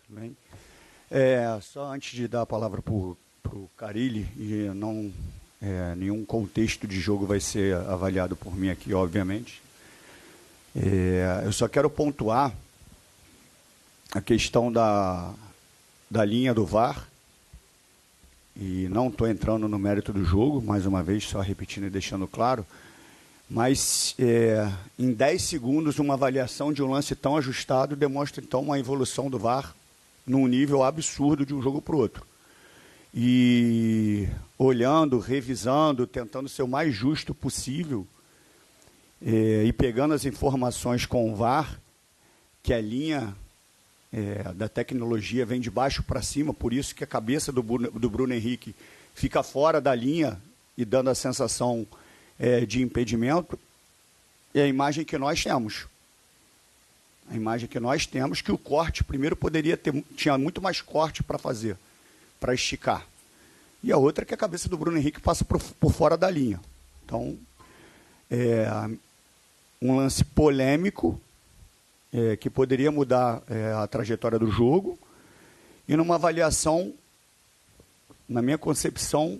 Tudo bem? Só antes de dar a palavra para o Carille, e não nenhum contexto de jogo vai ser avaliado por mim aqui, obviamente. Eu só quero pontuar a questão da linha do VAR, e não estou entrando no mérito do jogo, mais uma vez, só repetindo e deixando claro, mas em 10 segundos uma avaliação de um lance tão ajustado demonstra então uma evolução do VAR num nível absurdo de um jogo para o outro. E olhando, revisando, tentando ser o mais justo possível, e pegando as informações com o VAR, que a linha da tecnologia vem de baixo para cima, por isso que a cabeça do Bruno Henrique fica fora da linha e dando a sensação de impedimento, é a imagem que nós temos. A imagem que nós temos, que o corte primeiro tinha muito mais corte para fazer, para esticar. E a outra é que a cabeça do Bruno Henrique passa por fora da linha. Então, um lance polêmico, que poderia mudar a trajetória do jogo, e numa avaliação, na minha concepção,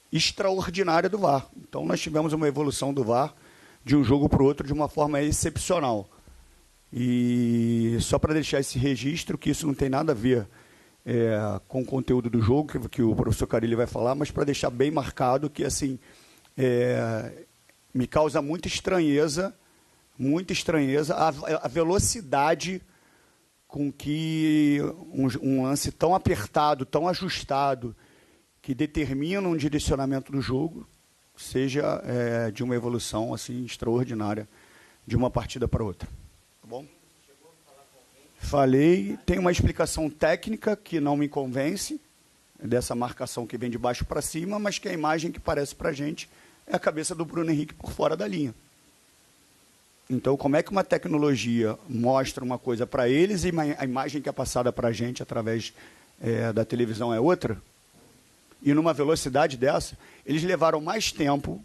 extraordinária do VAR. Então, nós tivemos uma evolução do VAR de um jogo para o outro de uma forma excepcional. E só para deixar esse registro, que isso não tem nada a ver com o conteúdo do jogo, que o professor Carille vai falar, mas para deixar bem marcado que, assim, me causa muita estranheza a velocidade com que um lance tão apertado, tão ajustado, que determina um direcionamento do jogo, seja de uma evolução assim extraordinária de uma partida para outra. Tá bom? Falei, tem uma explicação técnica que não me convence, dessa marcação que vem de baixo para cima, mas que a imagem que parece para a gente é a cabeça do Bruno Henrique por fora da linha. Então, como é que uma tecnologia mostra uma coisa para eles e a imagem que é passada para a gente através da televisão é outra? E numa velocidade dessa, eles levaram mais tempo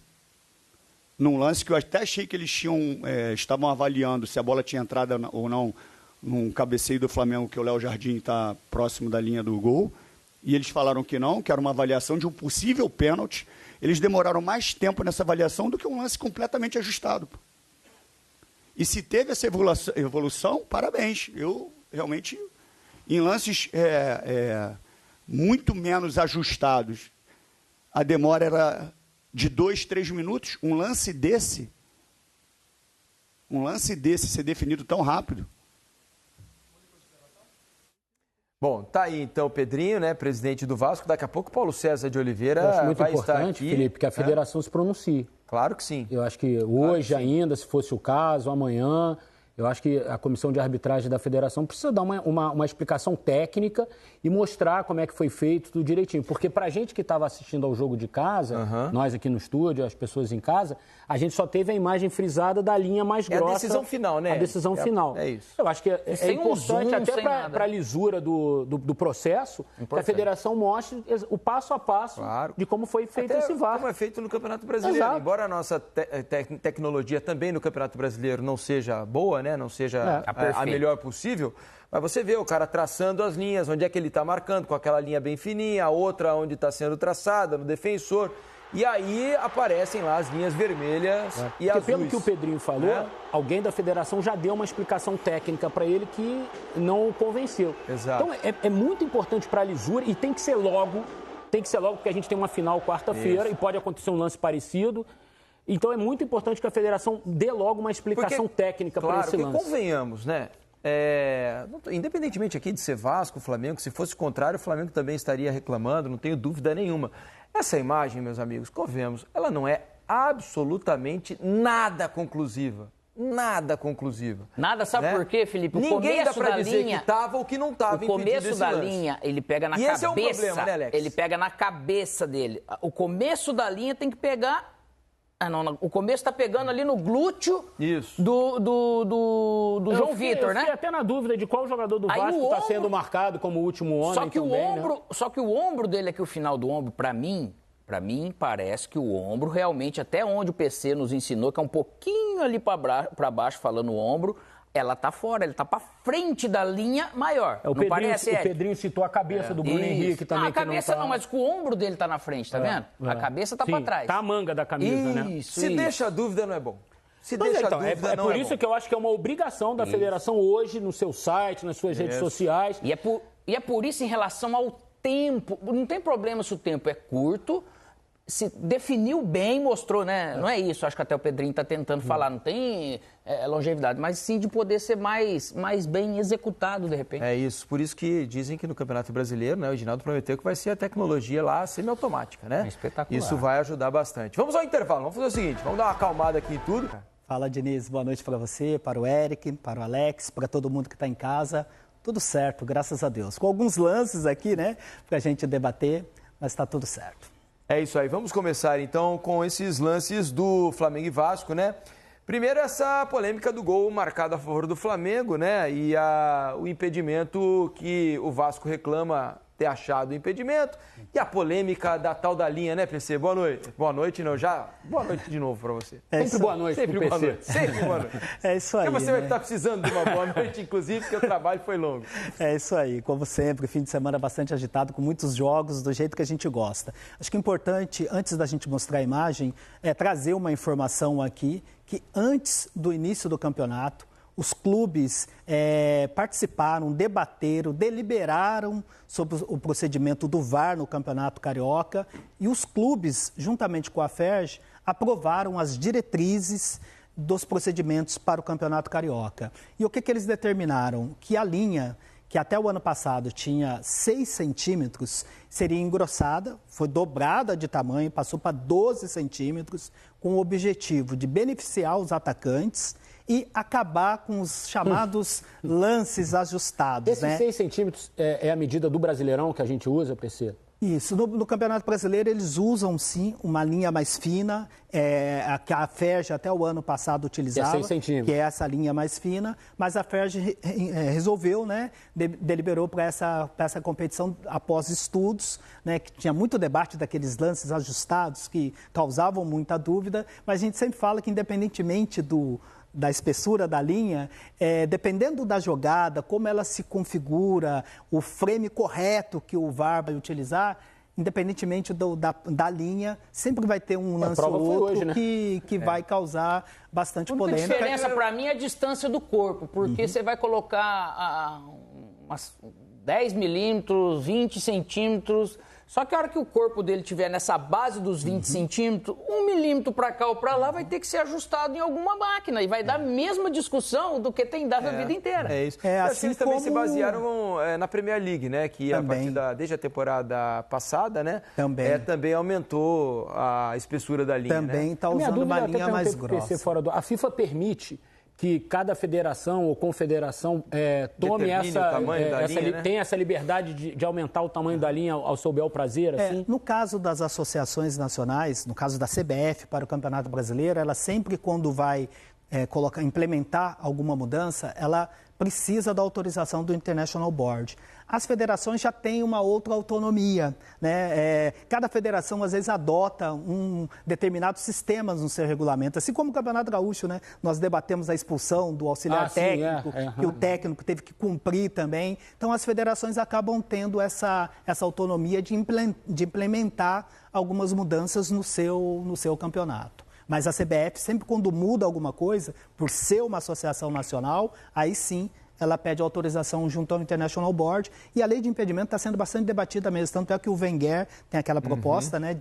num lance que eu até achei que eles estavam avaliando se a bola tinha entrado ou não num cabeceio do Flamengo, que o Léo Jardim está próximo da linha do gol, e eles falaram que não, que era uma avaliação de um possível pênalti. Eles demoraram mais tempo nessa avaliação do que um lance completamente ajustado. E se teve essa evolução, parabéns. Eu, realmente, em lances muito menos ajustados, a demora era de 2, 3 minutos. Um lance desse ser definido tão rápido. Bom, tá aí então o Pedrinho, né, presidente do Vasco. Daqui a pouco o Paulo César de Oliveira vai estar aqui. Eu acho muito importante, Felipe, que a federação se pronuncie. Claro que sim. Eu acho que hoje ainda, se fosse o caso, amanhã, eu acho que a comissão de arbitragem da federação precisa dar uma explicação técnica e mostrar como é que foi feito tudo direitinho. Porque para a gente que estava assistindo ao jogo de casa, nós aqui no estúdio, as pessoas em casa, a gente só teve a imagem frisada da linha mais grossa. É a decisão final, né? A decisão final. É isso. Eu acho que é importante, até para a lisura do processo, que a federação mostre o passo a passo de como foi feito esse VAR. Como é feito no Campeonato Brasileiro. Exato. Embora a nossa tecnologia também no Campeonato Brasileiro não seja boa, né? Não seja a melhor possível, mas você vê o cara traçando as linhas, onde é que ele está marcando, com aquela linha bem fininha, a outra onde está sendo traçada, no defensor, e aí aparecem lá as linhas vermelhas e azuis. Pelo que o Pedrinho falou, alguém da federação já deu uma explicação técnica para ele que não o convenceu. Exato. Então é muito importante para a lisura e tem que ser logo, porque a gente tem uma final quarta-feira e pode acontecer um lance parecido. Então é muito importante que a federação dê logo uma explicação técnica para esse lance. Porque convenhamos, né? Independentemente aqui de ser Vasco, Flamengo, se fosse o contrário, o Flamengo também estaria reclamando, não tenho dúvida nenhuma. Essa imagem, meus amigos, convenhamos, ela não é absolutamente nada conclusiva. Nada conclusiva. Nada, sabe por quê, Felipe? Ninguém dá pra dizer que estava ou que não estava impedido esse lance. O começo da linha, ele pega na cabeça. Esse é o problema, né, Alex? Ele pega na cabeça dele. O começo da linha tem que pegar... o começo está pegando ali no glúteo do João Vitor, né? Eu fiquei até na dúvida de qual jogador do Vasco está sendo marcado como último homem Só que o ombro dele aqui, o final do ombro, para mim, parece que o ombro realmente, até onde o PC nos ensinou, que é um pouquinho ali para baixo, falando o ombro, ela tá fora, ele tá para frente da linha maior. O Pedrinho citou a cabeça do Bruno Henrique também. A cabeça não, mas o ombro dele tá na frente, tá vendo? A cabeça tá para trás. Tá a manga da camisa, né? Se deixa a dúvida, não é bom. É por isso que eu acho que é uma obrigação da federação hoje, no seu site, nas suas redes sociais. E é por isso, em relação ao tempo, não tem problema se o tempo é curto, se definiu bem, mostrou, né? Não é isso, acho que até o Pedrinho está tentando falar, não tem longevidade, mas sim de poder ser mais bem executado, de repente. É isso, por isso que dizem que no Campeonato Brasileiro, né, o Edinaldo prometeu que vai ser a tecnologia lá semiautomática, né? É espetacular. Isso vai ajudar bastante. Vamos ao intervalo, vamos fazer o seguinte, vamos dar uma acalmada aqui em tudo. Fala, Diniz, boa noite para você, para o Eric, para o Alex, para todo mundo que está em casa. Tudo certo, graças a Deus. Com alguns lances aqui, né, para a gente debater, mas está tudo certo. É isso aí, vamos começar então com esses lances do Flamengo e Vasco, né? Primeiro essa polêmica do gol marcado a favor do Flamengo, né? E o impedimento que o Vasco reclama ter achado o impedimento. E a polêmica da tal da linha, né, PC? Boa noite. Boa noite, não, já? Boa noite de novo para você. Sempre boa noite, sempre boa noite. Sempre boa noite. É isso aí. Porque você vai estar precisando de uma boa noite, inclusive, porque o trabalho foi longo. É isso aí, como sempre, fim de semana bastante agitado, com muitos jogos, do jeito que a gente gosta. Acho que é importante, antes da gente mostrar a imagem, trazer uma informação aqui, que antes do início do campeonato, os clubes participaram, debateram, deliberaram sobre o procedimento do VAR no Campeonato Carioca e os clubes, juntamente com a FERJ, aprovaram as diretrizes dos procedimentos para o Campeonato Carioca. E o que eles determinaram? Que a linha, que até o ano passado tinha 6 centímetros, seria engrossada, foi dobrada de tamanho, passou para 12 centímetros, com o objetivo de beneficiar os atacantes e acabar com os chamados lances ajustados. Esses 6 centímetros é a medida do Brasileirão que a gente usa, PC? Isso. No Campeonato Brasileiro, eles usam, sim, uma linha mais fina, que a FERJ até o ano passado utilizava, que é essa linha mais fina, mas a FERJ resolveu, né, deliberou para essa competição após estudos, né, que tinha muito debate daqueles lances ajustados que causavam muita dúvida, mas a gente sempre fala que, independentemente da espessura da linha, dependendo da jogada, como ela se configura, o frame correto que o VAR vai utilizar, independentemente da linha, sempre vai ter um lance ou outro hoje, né? que vai causar bastante polêmica. A diferença para mim é a distância do corpo, porque você vai colocar umas 10 milímetros, 20 centímetros... Só que a hora que o corpo dele estiver nessa base dos 20 centímetros, 1 milímetro para cá ou para lá vai ter que ser ajustado em alguma máquina. E vai dar a mesma discussão do que tem dado a vida inteira. É isso. Assim eles também se basearam na Premier League, né? Que também, desde a temporada passada, né? Também aumentou a espessura da linha. Também está usando uma linha mais grossa. A FIFA permite que cada federação ou confederação tome tem essa liberdade de aumentar o tamanho da linha ao seu bel prazer? Assim? No caso das associações nacionais, no caso da CBF para o Campeonato Brasileiro, ela sempre, quando vai implementar alguma mudança, ela precisa da autorização do International Board. As federações já têm uma outra autonomia, né? Cada federação, às vezes, adota determinados sistemas no seu regulamento. Assim como o Campeonato Gaúcho, né? Nós debatemos a expulsão do auxiliar técnico, que o técnico teve que cumprir também. Então, as federações acabam tendo essa autonomia de implementar algumas mudanças no seu campeonato. Mas a CBF, sempre quando muda alguma coisa, por ser uma associação nacional, aí sim ela pede autorização junto ao International Board. E a lei de impedimento está sendo bastante debatida mesmo. Tanto é que o Wenger tem aquela proposta, né,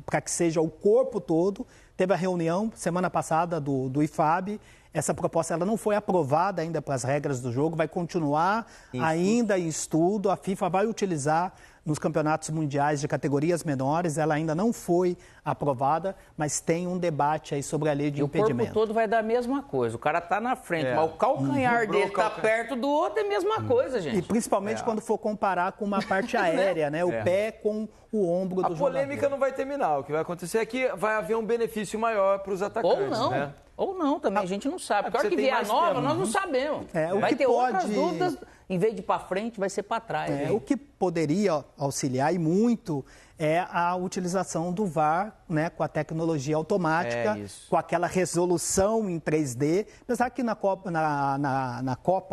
para que seja o corpo todo. Teve a reunião semana passada do IFAB. Essa proposta ela não foi aprovada ainda para as regras do jogo, vai continuar ainda em estudo. A FIFA vai utilizar nos campeonatos mundiais de categorias menores, ela ainda não foi aprovada, mas tem um debate aí sobre a lei de impedimento. O corpo todo vai dar a mesma coisa, o cara está na frente, mas o calcanhar dele está perto do outro, é a mesma coisa, gente. E principalmente quando for comparar com uma parte aérea, né? O pé com o ombro do jogador. A polêmica não vai terminar, o que vai acontecer é que vai haver um benefício maior para os atacantes, ou não, né? Ou não, também a gente não sabe. Porque a hora que vier a nova, nós não sabemos. Vai ter outras dúvidas, em vez de ir para frente, vai ser para trás. O que poderia auxiliar e muito é a utilização do VAR, né, com a tecnologia automática, com aquela resolução em 3D. Apesar que na Copa,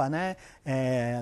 né,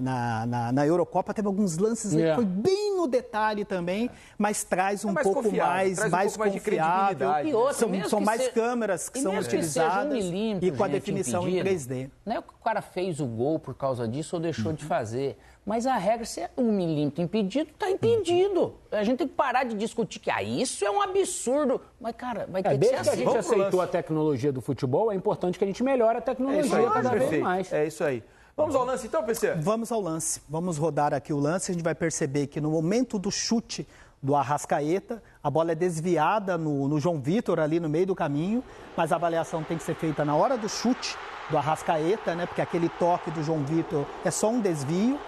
na Eurocopa, teve alguns lances que foi bem no detalhe também, mas traz um pouco mais confiável. São mais câmeras que são utilizadas e com a definição em 3D. Não é que o cara fez o gol por causa disso ou deixou de fazer. Mas a regra, se é 1 milímetro impedido, está impedido. A gente tem que parar de discutir que isso é um absurdo. Mas, cara, vai ter que ser assim. Desde que a gente aceitou a tecnologia do futebol, é importante que a gente melhore a tecnologia cada vez mais. É isso aí. Vamos ao lance então, PC? Vamos ao lance. Vamos rodar aqui o lance. A gente vai perceber que no momento do chute do Arrascaeta, a bola é desviada no João Vitor, ali no meio do caminho, mas a avaliação tem que ser feita na hora do chute do Arrascaeta, né? Porque aquele toque do João Vitor é só um desvio.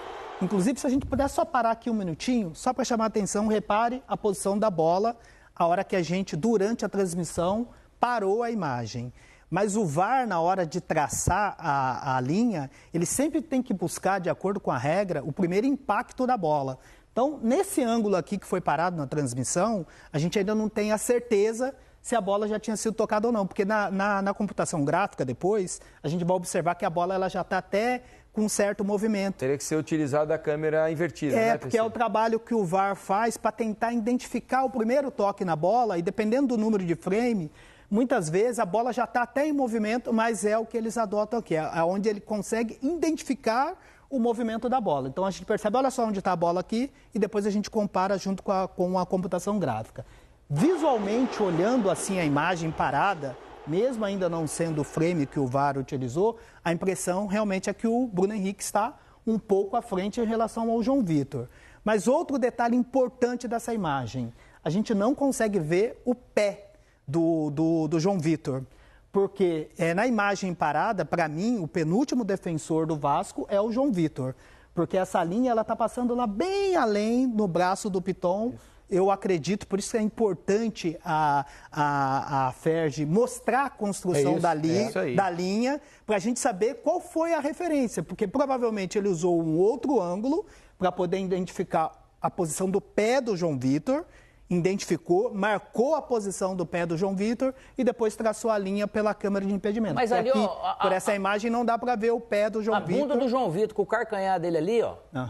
Inclusive, se a gente puder só parar aqui um minutinho, só para chamar a atenção, repare a posição da bola, a hora que a gente, durante a transmissão, parou a imagem. Mas o VAR, na hora de traçar a linha, ele sempre tem que buscar, de acordo com a regra, o primeiro impacto da bola. Então, nesse ângulo aqui que foi parado na transmissão, a gente ainda não tem a certeza se a bola já tinha sido tocada ou não, porque na computação gráfica depois, a gente vai observar que a bola ela já está até com um certo movimento. Teria que ser utilizada a câmera invertida, né, porque é o trabalho que o VAR faz para tentar identificar o primeiro toque na bola e dependendo do número de frame, muitas vezes a bola já está até em movimento, mas é o que eles adotam aqui, é onde ele consegue identificar o movimento da bola. Então a gente percebe, olha só onde está a bola aqui e depois a gente compara junto com a computação gráfica. Visualmente, olhando assim a imagem parada, mesmo ainda não sendo o frame que o VAR utilizou, a impressão realmente é que o Bruno Henrique está um pouco à frente em relação ao João Vitor. Mas outro detalhe importante dessa imagem, a gente não consegue ver o pé do João Vitor, porque na imagem parada, para mim, o penúltimo defensor do Vasco é o João Vitor, porque essa linha ela está passando lá bem além no braço do Piton. Eu acredito, por isso que é importante a Ferge mostrar a construção da linha, para a gente saber qual foi a referência, porque provavelmente ele usou um outro ângulo para poder identificar a posição do pé do João Vitor, identificou, marcou a posição do pé do João Vitor e depois traçou a linha pela câmera de impedimento. Mas ali, aqui, por essa imagem, não dá para ver o pé do João Vitor. A bunda do João Vitor, com o carcanhar dele ali,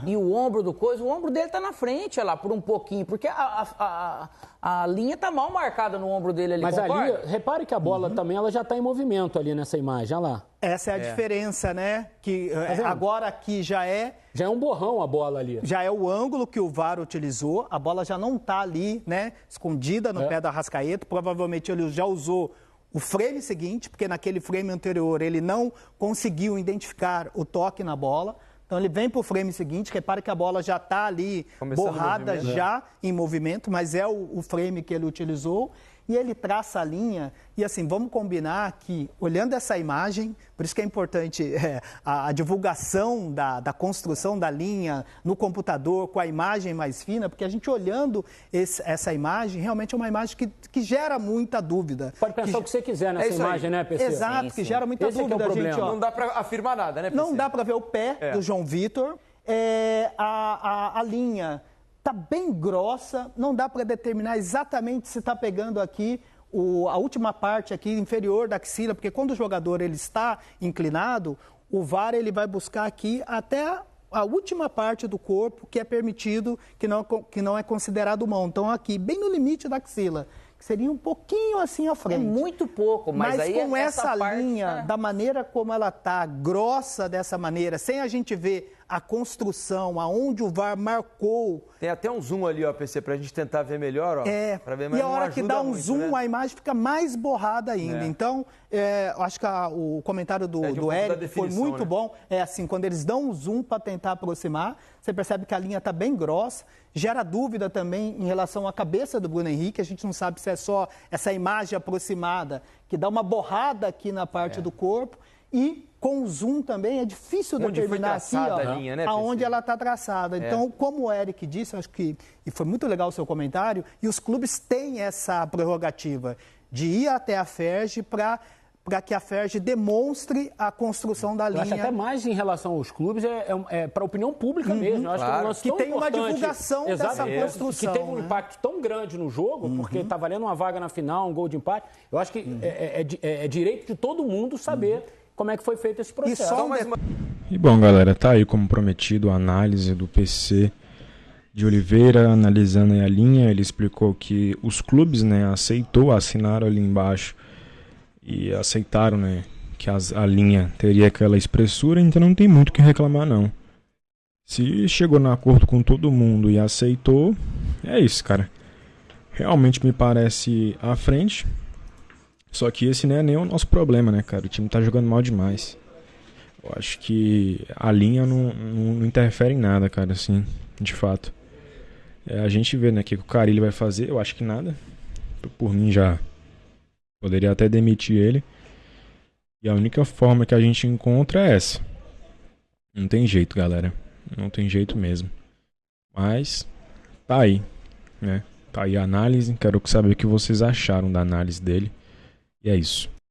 e o ombro do coisa, o ombro dele tá na frente, olha lá, por um pouquinho, porque a linha tá mal marcada no ombro dele ali, Mas concorda? ali, repare que a bola também, ela já tá em movimento ali nessa imagem, olha lá. Essa é a diferença, né? Que agora aqui já é um borrão a bola ali. Já é o ângulo que o VAR utilizou, a bola já não está ali, né, escondida no pé da Arrascaeta. Provavelmente ele já usou o frame seguinte, porque naquele frame anterior ele não conseguiu identificar o toque na bola. Então ele vem para o frame seguinte, repare que a bola já está ali borrada, já em movimento, mas é o frame que ele utilizou. E ele traça a linha, e assim, vamos combinar que, olhando essa imagem, por isso que é importante a divulgação da construção da linha no computador, com a imagem mais fina, porque a gente olhando essa imagem, realmente é uma imagem que gera muita dúvida. Pode pensar o que você quiser nessa imagem, né, PC? Exato, que gera muita dúvida. É o problema. Gente, não dá para afirmar nada, né, PC? Não dá para ver o pé do João Vitor, a linha está bem grossa, não dá para determinar exatamente se está pegando aqui a última parte aqui inferior da axila, porque quando o jogador ele está inclinado, o VAR ele vai buscar aqui até a última parte do corpo que é permitido, que não é considerado mão. Então aqui, bem no limite da axila, que seria um pouquinho assim à frente. É muito pouco, mas aí com essa linha, da maneira como ela está, grossa dessa maneira, sem a gente ver a construção, aonde o VAR marcou. Tem até um zoom ali, ó, PC, pra gente tentar ver melhor, ó. Pra ver, mas e a hora que dá um zoom, né? A imagem fica mais borrada ainda. Então, acho que o comentário do Eric foi muito bom. É assim, quando eles dão um zoom para tentar aproximar, você percebe que a linha está bem grossa. Gera dúvida também em relação à cabeça do Bruno Henrique. A gente não sabe se é só essa imagem aproximada que dá uma borrada aqui na parte do corpo. E com o zoom também é difícil determinar aqui, ó, linha, né, aonde ela está traçada. Então, como o Eric disse, acho que e foi muito legal o seu comentário, e os clubes têm essa prerrogativa de ir até a Ferge para para que a FERJ demonstre a construção da linha. Eu acho até mais em relação aos clubes, para a opinião pública mesmo. Eu acho claro. Que tem uma divulgação dessa construção. Que teve um impacto tão grande no jogo, porque está valendo uma vaga na final, um gol de empate. Eu acho que é direito de todo mundo saber como é que foi feito esse processo. E bom, galera, tá aí como prometido a análise do PC de Oliveira, analisando aí a linha. Ele explicou que os clubes, né, assinaram ali embaixo e aceitaram, né, que a linha teria aquela espessura, então não tem muito o que reclamar, não. Se chegou no acordo com todo mundo e aceitou, é isso, cara. Realmente me parece à frente, só que esse não é nem o nosso problema, né, cara? O time tá jogando mal demais. Eu acho que a linha não interfere em nada, cara, assim, de fato. A gente vê, né, o que o Carille vai fazer, eu acho que nada. Por mim já poderia até demitir ele. E a única forma que a gente encontra é essa. Não tem jeito, galera. Não tem jeito mesmo. Mas tá aí, né? Tá aí a análise. Quero saber o que vocês acharam da análise dele. E é isso.